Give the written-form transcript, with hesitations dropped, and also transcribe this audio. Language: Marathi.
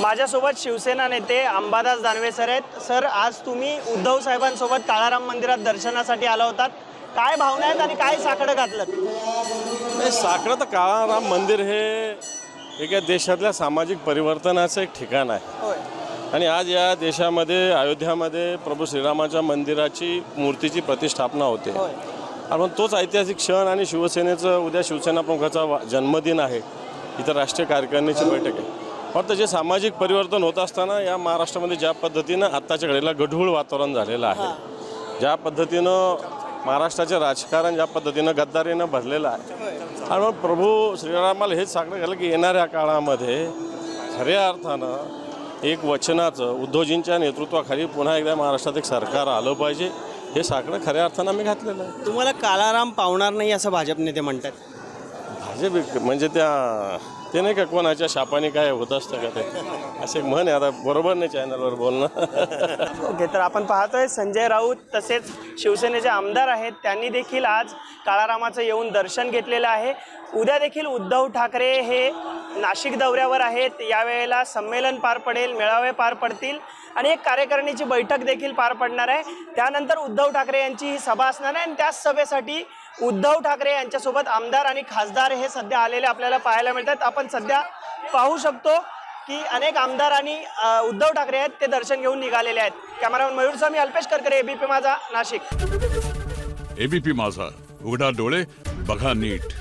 माझ्यासोबत शिवसेना नेते अंबादास दानवे सर आहेत। सर, आज तुम्ही उद्धव साहेबांसोबत काळाराम मंदिरात दर्शनासाठी आला होतात, काय भावना आहेत आणि काय साकडं घातलं? साकडं तर काळाराम मंदिर हे एका देशातल्या सामाजिक परिवर्तनाचं एक ठिकाण आहे। होय। आणि आज या देशामध्ये अयोध्यामध्ये प्रभू श्रीरामाच्या मंदिराची मूर्तीची प्रतिष्ठापना होते। आपण तोच ऐतिहासिक क्षण आणि शिवसेनेचं उद्या शिवसेना प्रमुखाचा जन्मदिन आहे, इथं राष्ट्रीय कार्यकारिणीची बैठक आहे। फक्त जे सामाजिक परिवर्तन होत असताना या महाराष्ट्रामध्ये ज्या पद्धतीनं आत्ताच्या घडीला गढूळ वातावरण झालेलं आहे, ज्या पद्धतीनं महाराष्ट्राचे राजकारण ज्या पद्धतीनं गद्दारीनं भरलेलं आहे, आणि मग प्रभू श्रीरामाला हेच सांगणं झालं की येणाऱ्या काळामध्ये खऱ्या अर्थानं एक वचनाचं उद्धवजींच्या नेतृत्वाखाली पुन्हा एकदा महाराष्ट्रात एक सरकार आलं पाहिजे, हे साकडं खऱ्या अर्थानं आम्ही घातलेलं आहे। तुम्हाला काळाराम पावणार नाही असं भाजप नेते म्हणतात। भाजप म्हणजे ते नाही का कोणाच्या शापाने काय होत असतं का, ते असे म्हण आहे। आता बरोबर नाही चॅनलवर बोलणं। ओके, तर आपण पाहतोय संजय राऊत तसेच शिवसेनेचे आमदार आहेत, त्यांनी देखील आज काळारामाचं येऊन दर्शन घेतलेलं आहे। उद्या देखील उद्धव ठाकरे हे नाशिक दौऱ्यावर आहेत, यावेळेला संमेलन पार पडेल, मेळावे पार पडतील आणि एक कार्यकारिणीची बैठक देखील पार पडणार आहे। त्यानंतर उद्धव ठाकरे यांची ही सभा असणार आहे आणि त्याच सभेसाठी उद्धव ठाकरे यांच्यासोबत आमदार आणि खासदार हे सध्या आलेले आपल्याला पाहायला मिळतात। आपण सध्या पाहू शकतो की अनेक आमदार आणि उद्धव ठाकरे आहेत ते दर्शन घेऊन निघालेले आहेत। कॅमेरामन मयूर स्वामी, अल्पेश करकरे, एबीपी माझा, नाशिक। एबीपी माझा, उघडा डोळे बघा नीट।